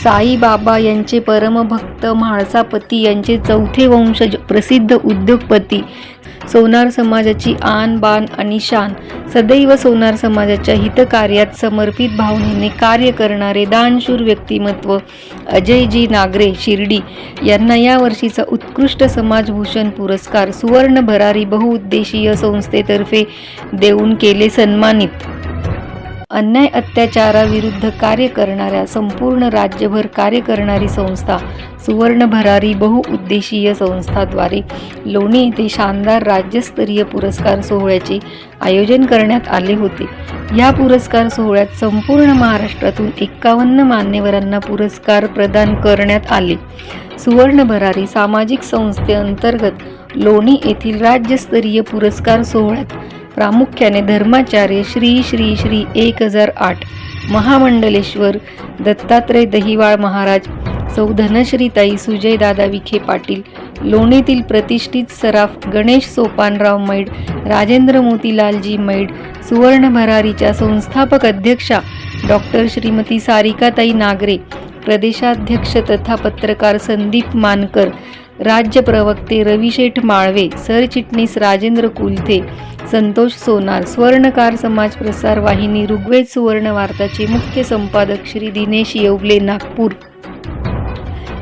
साईबाबा यांचे परमभक्त म्हाळसापती यांचे चौथे वंशज प्रसिद्ध उद्योगपती, सोनार समाजाची आन बान आणि शान, सदैव सोनार समाजाच्या हितकार्यात समर्पित भावनेने कार्य करणारे दानशूर व्यक्तिमत्व अजयजी नागरे शिर्डी यांना या वर्षीचा उत्कृष्ट समाजभूषण पुरस्कार सुवर्ण भरारी बहुउद्देशीय संस्थेतर्फे देऊन केले सन्मानित. अन्याय अत्याचाराविरुद्ध कार्य करणाऱ्या, संपूर्ण राज्यभर कार्य करणारी संस्था सुवर्ण भरारी बहुउद्देशीय संस्थाद्वारे लोणी येथे शानदार राज्यस्तरीय पुरस्कार सोहळ्याचे आयोजन करण्यात आले होते. या पुरस्कार सोहळ्यात संपूर्ण महाराष्ट्रातून 51 मान्यवरांना पुरस्कार प्रदान करण्यात आले. सुवर्ण भरारी सामाजिक संस्थेअंतर्गत लोणी येथील राज्यस्तरीय पुरस्कार सोहळ्यात प्रामुख्याने धर्माचार्य श्री श्री श्री 1008 महामंडलेश्वर दत्तात्रय दहिवाळ महाराज, सौ धनश्रीताई सुजयदादा विखे पाटील, लोणीतील प्रतिष्ठित सराफ गणेश सोपानराव मैड, राजेंद्र मोतीलालजी मैड, सुवर्ण भरारीच्या संस्थापक अध्यक्षा डॉक्टर श्रीमती सारिकाताई नागरे, प्रदेशाध्यक्ष तथा पत्रकार संदीप मानकर, राज्य प्रवक्ते रविशेठ माळवे, सरचिटणीस राजेंद्र कुलथे, संतोष सोनार, स्वर्णकार समाज प्रसार वाहिनी ऋग्वेद सुवर्ण वार्ताचे मुख्य संपादक श्री दिनेश येवले नागपूर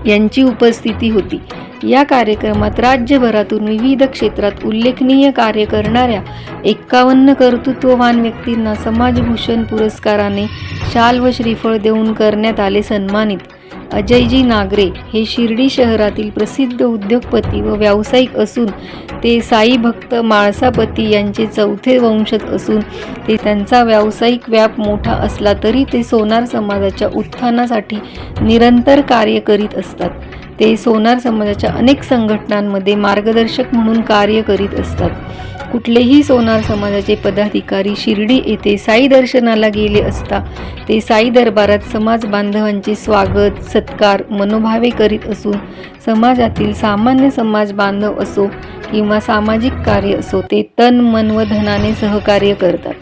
यांची उपस्थिती होती. या कार्यक्रमात राज्यभरातून विविध क्षेत्रात उल्लेखनीय कार्य करणाऱ्या 51 कर्तृत्ववान व्यक्तींना समाजभूषण पुरस्काराने शाल व श्रीफळ देऊन करण्यात आले सन्मानित. अजयजी नागरे हे शिर्डी शहरातील प्रसिद्ध उद्योगपती व व्यावसायिक असून ते साई भक्त म्हाळसापती यांचे चौथे वंशज असून ते त्यांचा व्यावसायिक व्याप मोठा असला तरी ते सोनार समाजाच्या उत्थानासाठी निरंतर कार्य करीत असतात. ते सोनार समाजाच्या अनेक संघटनांमध्ये मार्गदर्शक म्हणून कार्य करीत असतात. कुठलेही सोनार समाजाचे पदाधिकारी शिर्डी येथे साई दर्शनाला गेले असता ते साई दरबारात समाज बांधवांचे स्वागत सत्कार मनोभावे करीत असून समाजातील सामान्य समाज बांधव असो किंवा सामाजिक कार्य असो ते तन मन व धनाने सहकार्य करतात.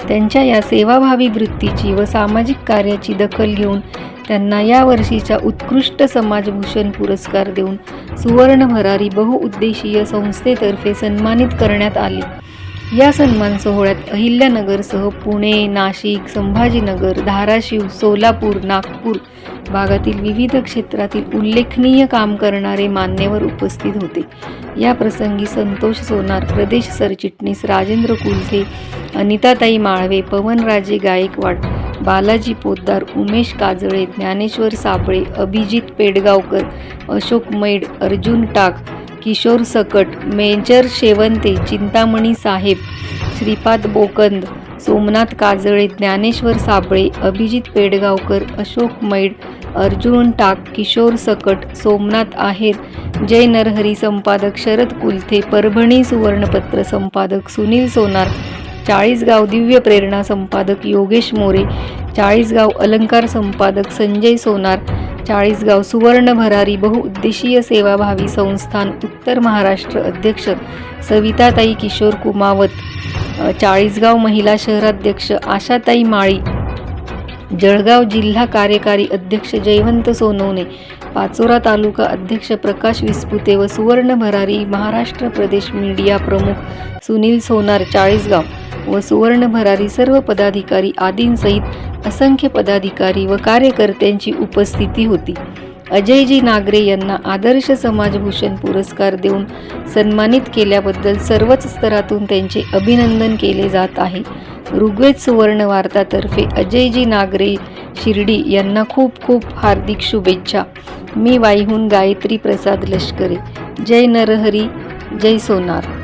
त्यांच्या या सेवाभावी वृत्तीची व सामाजिक कार्याची दखल घेऊन त्यांना या वर्षीच्या उत्कृष्ट समाजभूषण पुरस्कार देऊन सुवर्ण भरारी बहुउद्देशीय संस्थेतर्फे सन्मानित करण्यात आले. या सन्मान सोहळ्यात अहिल्यानगरसह पुणे, नाशिक, संभाजीनगर, धाराशिव, सोलापूर, नागपूर भागातील विविध क्षेत्रातील उल्लेखनीय काम करणारे मान्यवर उपस्थित होते. या प्रसंगी संतोष सोनार, प्रदेश सरचिटणीस राजेंद्र कुलथे, अनिताताई माळवे, पवनराजे गायकवाड, बालाजी पोद्दार, उमेश काजळे, ज्ञानेश्वर साबळे, अभिजित पेडगावकर, अशोक मैड, अर्जुन टाक, किशोर सकट, मेजर शेवंते, चिंतामणी साहेब, श्रीपाद बोकंद, सोमनाथ काजळे, ज्ञानेश्वर साबळे, अभिजित पेडगावकर, अशोक मैड, अर्जुन टाक, किशोर सकट, सोमनाथ आहेर, जय नरहरी संपादक शरद कुलथे, परभणी सुवर्णपत्र संपादक सुनील सोनार, चाळीसगाव दिव्य प्रेरणा संपादक योगेश मोरे, चाळीसगाव अलंकार संपादक संजय सोनार, चाळीसगाव सुवर्ण भरारी बहुउद्देशीय सेवाभावी संस्थान उत्तर महाराष्ट्र अध्यक्ष सविताताई किशोर कुमावत, चाळीसगाव महिला शहराध्यक्ष आशाताई माळी, जळगाव जिल्हा कार्यकारी अध्यक्ष जयवंत सोनवणे, पाचोरा तालुका अध्यक्ष प्रकाश विस्पुते व सुवर्ण भरारी महाराष्ट्र प्रदेश मीडिया प्रमुख सुनील सोनार चाळीसगाव व सुवर्ण भरारी सर्व पदाधिकारी आदींसहित असंख्य पदाधिकारी व कार्यकर्त्यांची उपस्थिती होती. अजयजी नागरे यांना आदर्श समाजभूषण पुरस्कार देऊन सन्मानित केल्याबद्दल सर्वच स्तरातून त्यांचे अभिनंदन केले जात आहे. ऋग्वेद सुवर्ण वार्तातर्फे अजयजी नागरे शिर्डी यांना खूप खूप हार्दिक शुभेच्छा. मी वाईहून गायत्री प्रसाद लष्करे. जय नरहरी, जय सोनार.